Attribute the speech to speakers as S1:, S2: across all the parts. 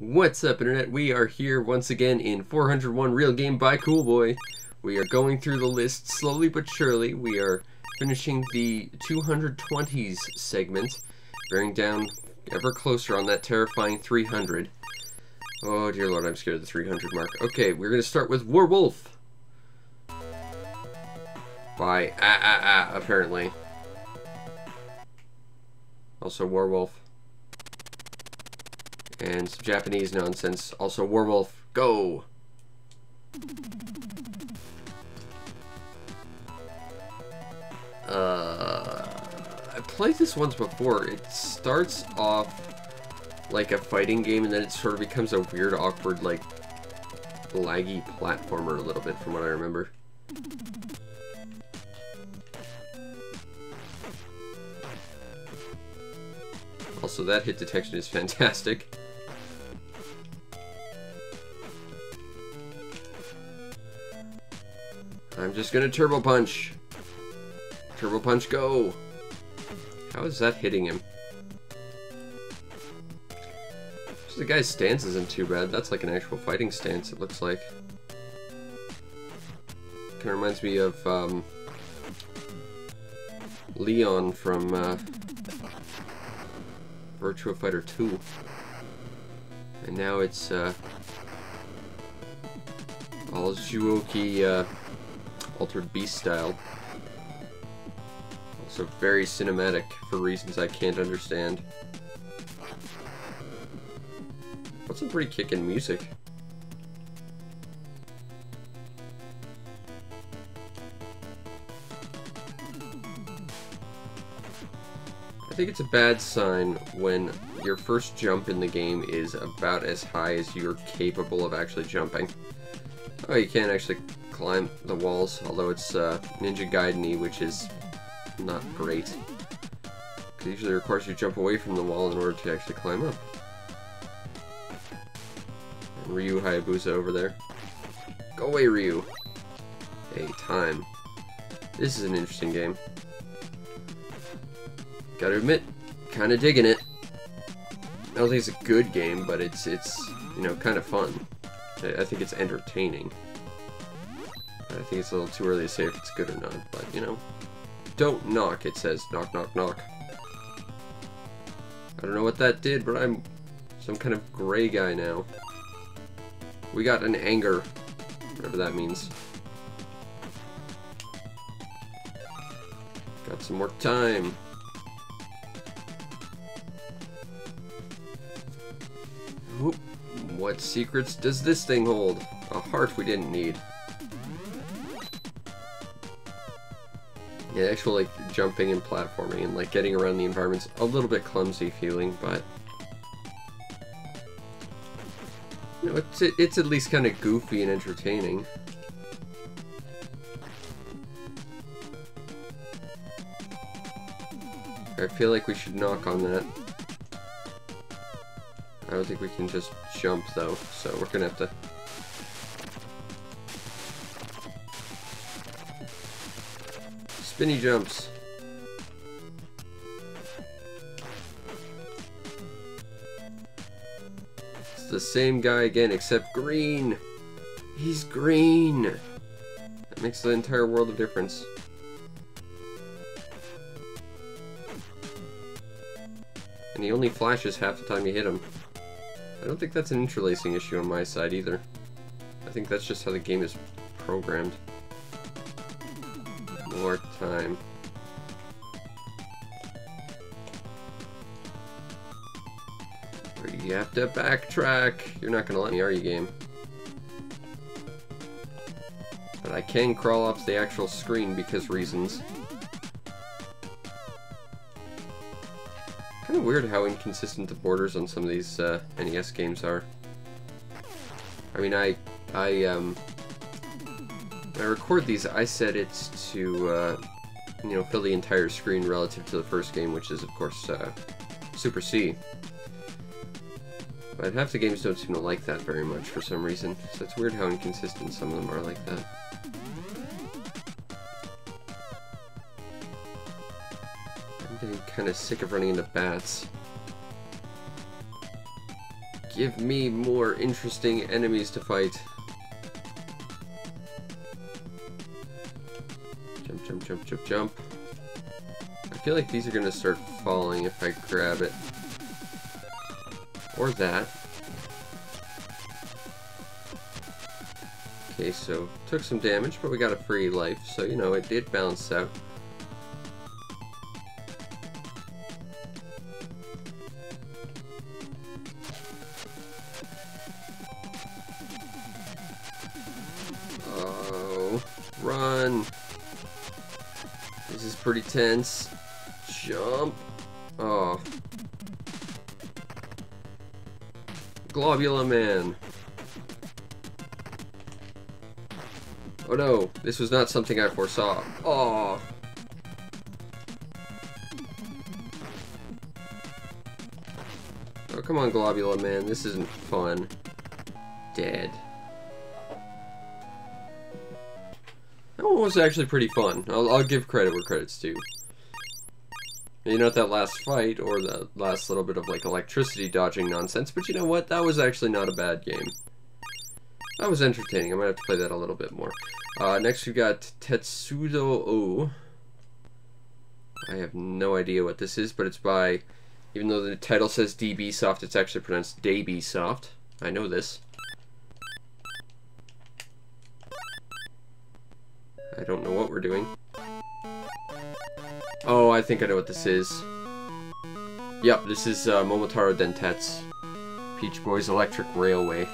S1: What's up, Internet? We are here once again in 401 Real Game by CoolBoy. We are going through the list slowly but surely. We are finishing the 220s segment, bearing down ever closer on that terrifying 300. Oh dear Lord, I'm scared of the 300 mark. Okay, we're going to start with Werewolf by apparently. Also Werewolf. And some Japanese nonsense. Also Werewolf, go! I played this once before. It starts off like a fighting game and then it sort of becomes a weird, awkward, like, laggy platformer a little bit from what I remember. Also, that hit detection is fantastic. I'm just gonna Turbo Punch. Turbo Punch, go! How is that hitting him? Just the guy's stance isn't too bad. That's like an actual fighting stance, it looks like. Kinda reminds me of, Leon from, Virtua Fighter 2. And now it's, all Juoki, Altered Beast style. Also very cinematic for reasons I can't understand. What's some pretty kickin' music? I think it's a bad sign when your first jump in the game is about as high as you're capable of actually jumping. Oh, you can't actually climb the walls, although it's Ninja Gaiden-y, which is not great. It usually requires you to jump away from the wall in order to actually climb up. And Ryu Hayabusa over there. Go away, Ryu! Hey, time. This is an interesting game. Gotta admit, kinda digging it. I don't think it's a good game, but it's you know, kinda fun. I think it's entertaining. I think it's a little too early to say if it's good or not, but, you know. Don't knock, it says. Knock, knock, knock. I don't know what that did, but I'm some kind of gray guy now. We got an anger, whatever that means. Got some more time. Whoop. What secrets does this thing hold? A heart we didn't need. Yeah, actual like jumping and platforming and like getting around the environment's a little bit clumsy feeling, but you know, it's at least kind of goofy and entertaining. I feel like we should knock on that. I don't think we can just jump though, so we're gonna have to. Spinny jumps. It's the same guy again, except green. He's green. That makes the entire world of difference. And he only flashes half the time you hit him. I don't think that's an interlacing issue on my side either. I think that's just how the game is programmed. More time. Or you have to backtrack. You're not gonna let me, are you, game? But I can crawl off the actual screen because reasons. Kind of weird how inconsistent the borders on some of these NES games are. I mean, when I record these, I set it to, you know, fill the entire screen relative to the first game, which is, of course, Super C. But half the games don't seem to like that very much for some reason, so it's weird how inconsistent some of them are like that. I'm getting kind of sick of running into bats. Give me more interesting enemies to fight. Jump, jump, jump, jump, jump. I feel like these are gonna start falling if I grab it. Or that. Okay, so took some damage, but we got a free life, so you know, it did balance out. Oh, run! This is pretty tense. Jump! Oh. Globula Man! Oh no, this was not something I foresaw. Oh. Oh, come on, Globula Man, this isn't fun. Dead. That one was actually pretty fun. I'll give credit where credit's due. You know, that last fight, or the last little bit of, like, electricity dodging nonsense, but you know what? That was actually not a bad game. That was entertaining. I might have to play that a little bit more. Next we've got Tetsudo. I have no idea what this is, but it's by, even though the title says DB Soft, it's actually pronounced DB Soft. I know this. I don't know what we're doing. Oh, I think I know what this is. Yep, this is Momotaro Dentetsu, Peach Boy's Electric Railway.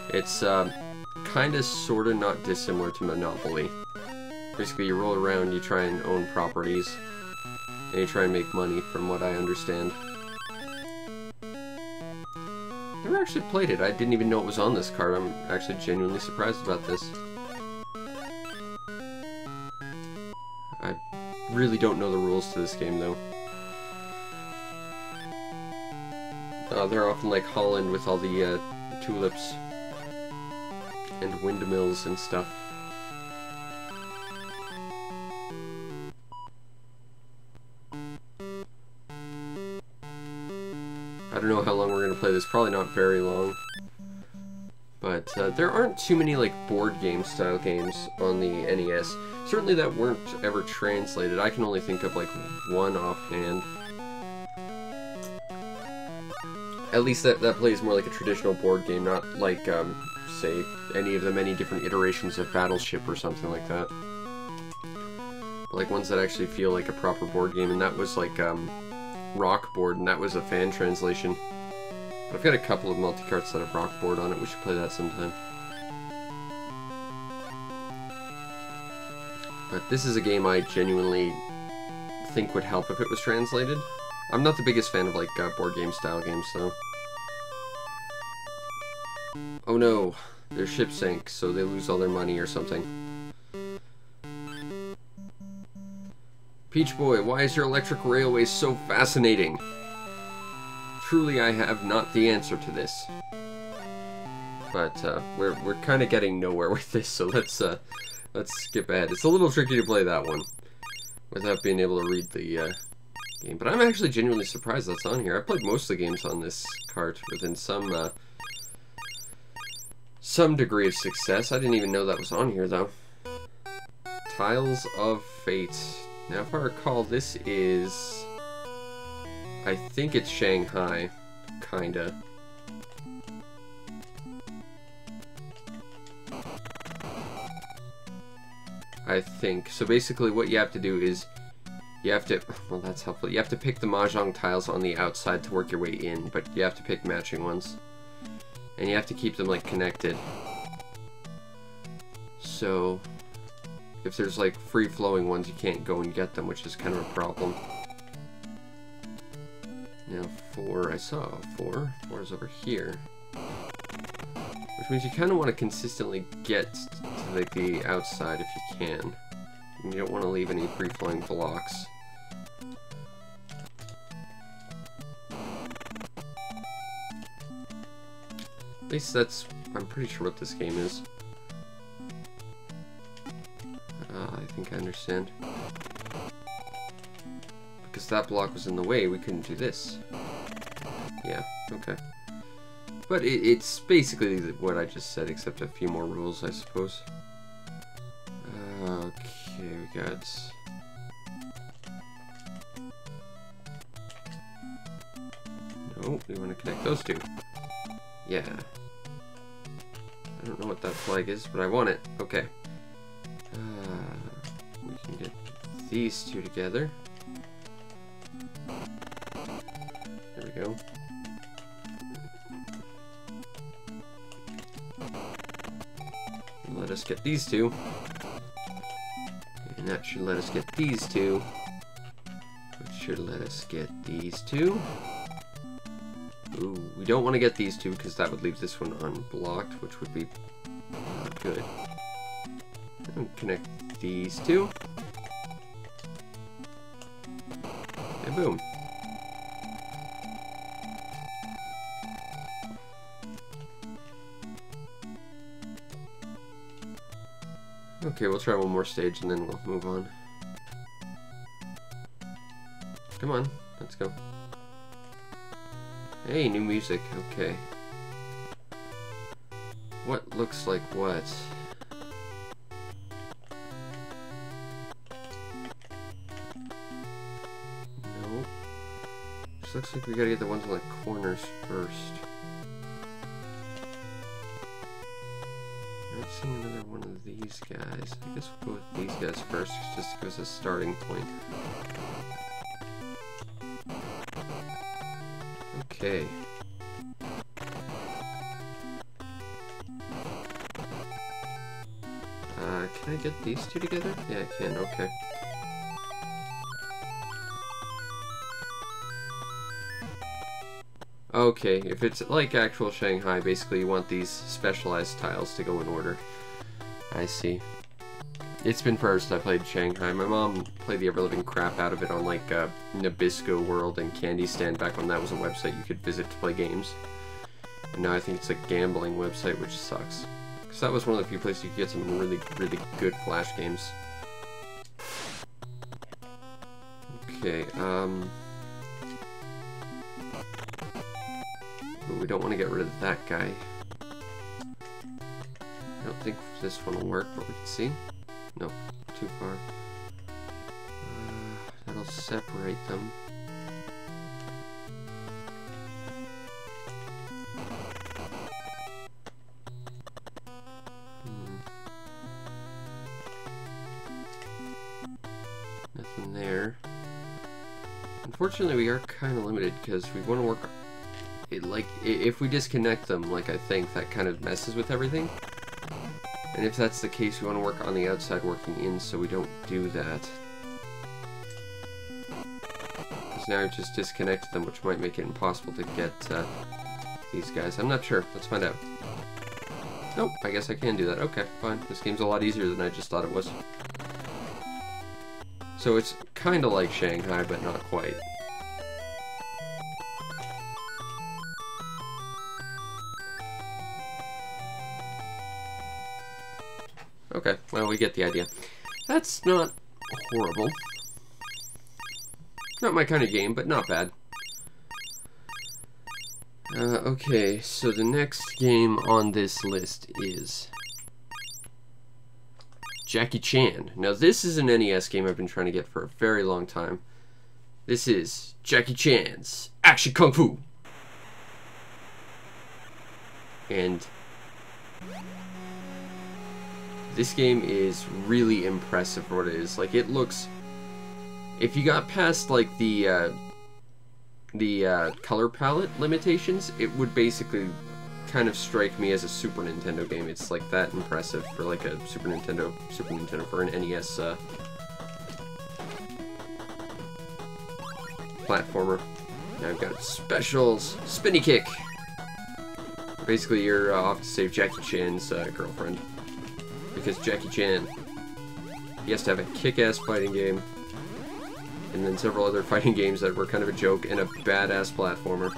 S1: It's kinda, sorta not dissimilar to Monopoly. Basically, you roll around, you try and own properties, and you try and make money, from what I understand. Never actually played it. I didn't even know it was on this card. I'm actually genuinely surprised about this. I really don't know the rules to this game, though. They're often like Holland with all the tulips and windmills and stuff. I don't know how long we're going to play this. Probably not very long. But there aren't too many like board game style games on the NES. Certainly that weren't ever translated. I can only think of like one offhand. At least that plays more like a traditional board game, not like, say, any of the many different iterations of Battleship or something like that. But like ones that actually feel like a proper board game, and that was like, Rock Board, and that was a fan translation. But I've got a couple of multi-carts that have Rock Board on it. We should play that sometime. But this is a game I genuinely think would help if it was translated. I'm not the biggest fan of like board game style games though. Oh no, their ship sank, so they lose all their money or something. Peach Boy, why is your electric railway so fascinating? Truly, I have not the answer to this. But we're kind of getting nowhere with this, so let's skip ahead. It's a little tricky to play that one without being able to read the game. But I'm actually genuinely surprised that's on here. I played most of the games on this cart within some degree of success. I didn't even know that was on here, though. Tiles of Fate. Now, if I recall, this is... I think it's Shanghai. Kinda. I think. So basically what you have to do is you have to... Well, that's helpful. You have to pick the Mahjong tiles on the outside to work your way in, but you have to pick matching ones. And you have to keep them, like, connected. So... if there's, like, free-flowing ones, you can't go and get them, which is kind of a problem. Now, 4, I saw 4. 4 is over here. Which means you kind of want to consistently get to, like, the outside if you can. And you don't want to leave any free-flowing blocks. At least that's... I'm pretty sure what this game is. I think I understand. Because that block was in the way, we couldn't do this. Yeah, okay. But it's basically what I just said, except a few more rules, I suppose. Okay, we got... No, we want to connect those two. Yeah. I don't know what that flag is, but I want it. Okay. We can get these two together. There we go. Let us get these two. And that should let us get these two. Which should let us get these two. Ooh, we don't want to get these two because that would leave this one unblocked, which would be not good. And connect these two. And boom. Okay, we'll try one more stage and then we'll move on. Come on, let's go. Hey, new music, okay. What looks like what? No. Just looks like we gotta get the ones in the corners first. Not seeing another one of these guys. I guess we'll go with these guys first, just to give us a starting point. Okay. Can I get these two together? Yeah, I can, okay. Okay, if it's like actual Shanghai, basically you want these specialized tiles to go in order. I see. It's been first I played Shanghai. My mom played the ever-living crap out of it on like Nabisco World and Candy Stand back when that was a website you could visit to play games. And now I think it's a gambling website, which sucks. Because that was one of the few places you could get some really, really good Flash games. Okay, but we don't want to get rid of that guy. I don't think this one will work, but we can see. Nope, too far. That'll separate them. Nothing there. Unfortunately, we are kind of limited because we want to work. If we disconnect them, like I think that kind of messes with everything. And if that's the case, we want to work on the outside working in, so we don't do that. Because now I've just disconnected them, which might make it impossible to get these guys. I'm not sure. Let's find out. Nope, I guess I can do that. Okay, fine. This game's a lot easier than I just thought it was. So it's kind of like Shanghai, but not quite. Okay, well, we get the idea. That's not horrible. Not my kind of game, but not bad. Okay, so the next game on this list is Jackie Chan. Now, this is an NES game I've been trying to get for a very long time. This is Jackie Chan's Action Kung Fu. And this game is really impressive for what it is. Like, it looks... If you got past, like, the color palette limitations, it would basically kind of strike me as a Super Nintendo game. It's, like, that impressive for, like, a Super Nintendo for an NES, platformer. Now I've got specials. Spinny Kick! Basically, you're off to save Jackie Chan's girlfriend. Because Jackie Chan, he has to have a kick-ass fighting game, and then several other fighting games that were kind of a joke, and a badass platformer.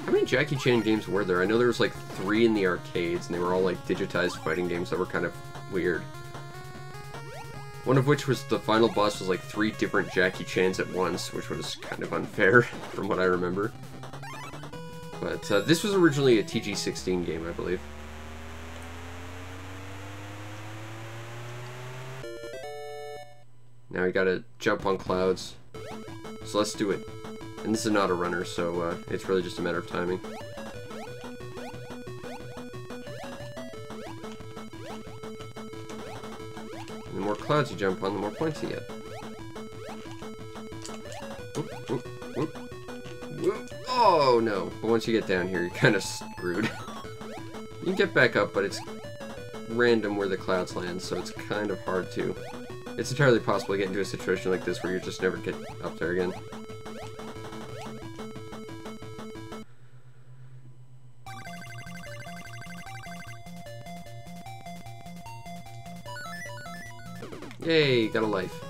S1: How many Jackie Chan games were there? I know there was like 3 in the arcades, and they were all like digitized fighting games that were kind of weird. One of which was the final boss was like 3 different Jackie Chans at once, which was kind of unfair, from what I remember. But this was originally a TG16 game, I believe. Now we gotta jump on clouds. So let's do it. And this is not a runner, so it's really just a matter of timing. And the more clouds you jump on, the more points you get. Whoop, whoop, whoop, whoop. Oh no! But once you get down here, you're kind of screwed. You can get back up, but it's random where the clouds land, so it's kind of hard to... It's entirely possible to get into a situation like this where you just never get up there again. Yay, got a life.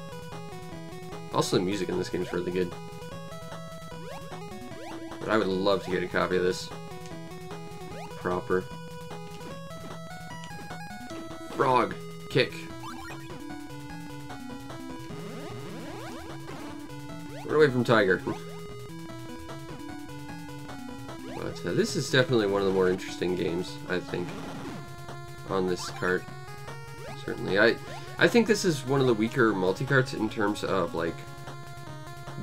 S1: Also, the music in this game is really good. But I would love to get a copy of this. Proper. Frog. Kick. Run away from Tiger. But this is definitely one of the more interesting games, I think, on this cart. Certainly. I think this is one of the weaker multi-carts in terms of, like,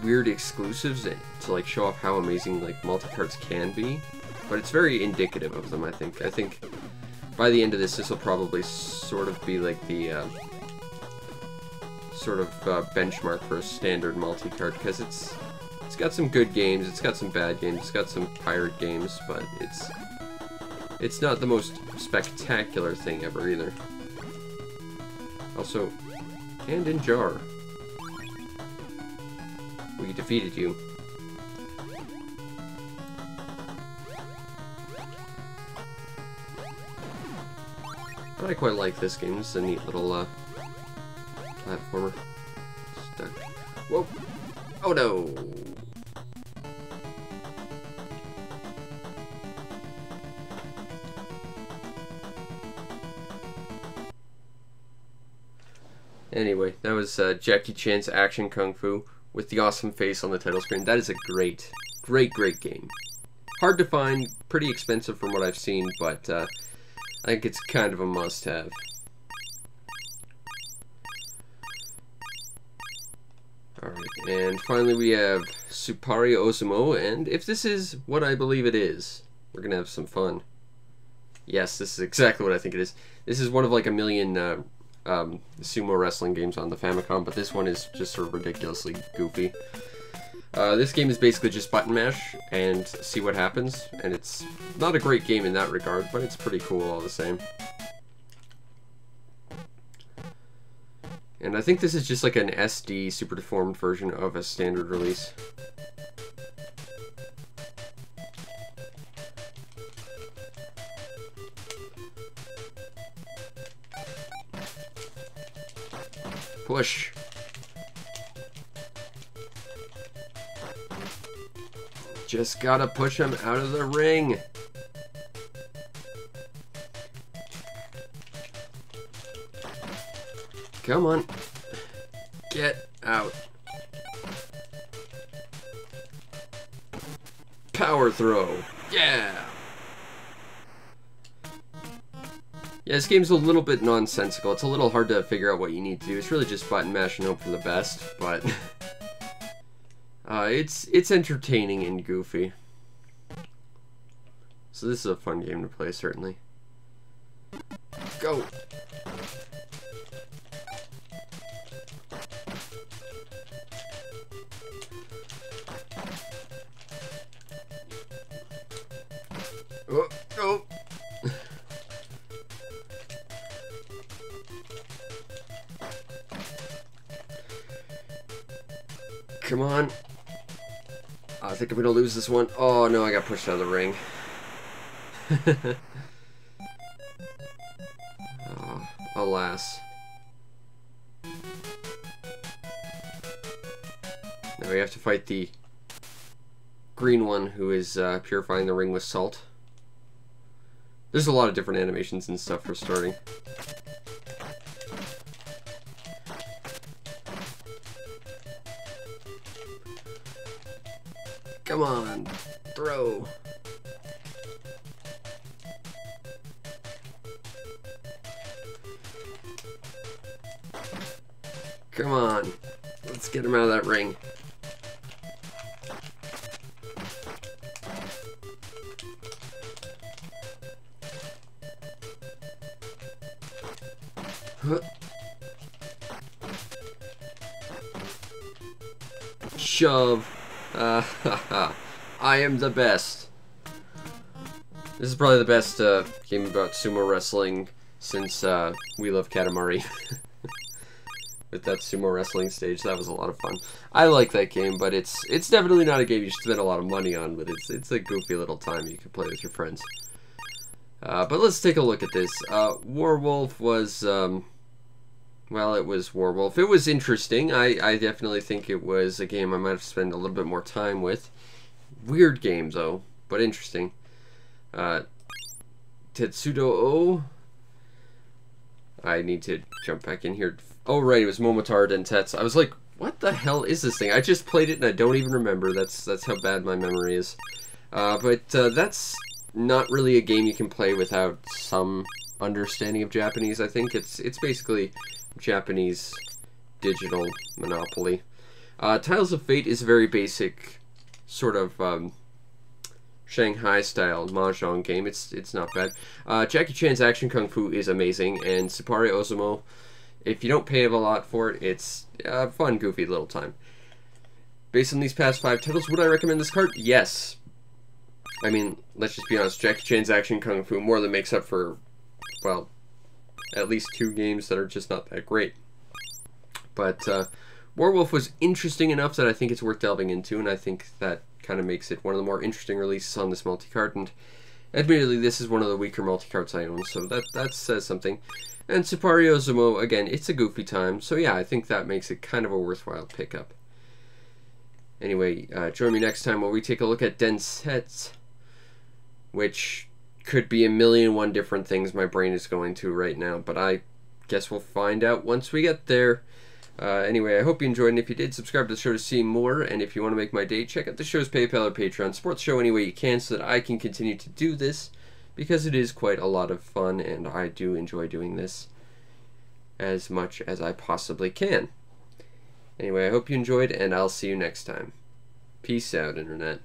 S1: weird exclusives to, like, show off how amazing, like, multi-carts can be. But it's very indicative of them, I think. I think by the end of this will probably sort of be, like, the, benchmark for a standard multi-cart, because it's got some good games, it's got some bad games, it's got some pirate games, but it's not the most spectacular thing ever either. Also, hand in jar. We defeated you. But I quite like this game. It's a neat little platformer. Stuck. Whoa! Oh no! Anyway, that was Jackie Chan's Action Kung Fu with the awesome face on the title screen. That is a great, great, great game. Hard to find, pretty expensive from what I've seen, but I think it's kind of a must-have. Alright, and finally we have Supari Osumo, and if this is what I believe it is, we're gonna have some fun. Yes, this is exactly what I think it is. This is one of like a million Sumo Wrestling games on the Famicom, but this one is just sort of ridiculously goofy. This game is basically just button mash and see what happens, and it's not a great game in that regard, but it's pretty cool all the same. And I think this is just like an SD super deformed version of a standard release. Push. Just gotta push him out of the ring. Come on. Get out. Power throw. Yeah. Yeah, this game's a little bit nonsensical. It's a little hard to figure out what you need to do. It's really just button mash and hope for the best, but it's entertaining and goofy. So this is a fun game to play, certainly. Go! Oh, oh. Come on. I think I'm gonna lose this one. Oh no, I got pushed out of the ring. Oh, alas. Now we have to fight the green one who is purifying the ring with salt. There's a lot of different animations and stuff for starting. Come on, throw. Come on. Let's get him out of that ring. Shove. I am the best. This is probably the best game about sumo wrestling since We Love Katamari. With that sumo wrestling stage, that was a lot of fun. I like that game, but it's definitely not a game you should spend a lot of money on. But it's a goofy little time you can play with your friends. But let's take a look at this. Warwolf was well, it was Warwolf. It was interesting. I definitely think it was a game I might have spent a little bit more time with. Weird game though, but interesting. Tetsudo. I need to jump back in here. Oh right, it was Momotaro Dentetsu. I was like, what the hell is this thing? I just played it and I don't even remember. That's how bad my memory is. But that's not really a game you can play without some understanding of Japanese. I think it's basically Japanese digital Monopoly. Tiles of Fate is a very basic sort of Shanghai style mahjong game. It's not bad. Jackie Chan's Action Kung Fu is amazing, and Tsupare Ozumo, if you don't pay a lot for it, it's a fun, goofy little time. Based on these past 5 titles, would I recommend this card? Yes. I mean, let's just be honest, Jackie Chan's Action Kung Fu more than makes up for, well, at least 2 games that are just not that great. But Warwolf was interesting enough that I think it's worth delving into, and I think that kind of makes it one of the more interesting releases on this multi-card, and admittedly this is one of the weaker multi-cards I own, so that says something. And Tsupare Ozumo, again, it's a goofy time, so yeah, I think that makes it kind of a worthwhile pickup. Anyway, join me next time where we take a look at Densetsu, which could be 1,000,001 different things my brain is going to right now, but I guess we'll find out once we get there. Anyway, I hope you enjoyed, and if you did, subscribe to the show to see more, and if you want to make my day, check out the show's PayPal or Patreon. Support the show any way you can so that I can continue to do this, because it is quite a lot of fun, and I do enjoy doing this as much as I possibly can. Anyway, I hope you enjoyed, and I'll see you next time. Peace out, Internet.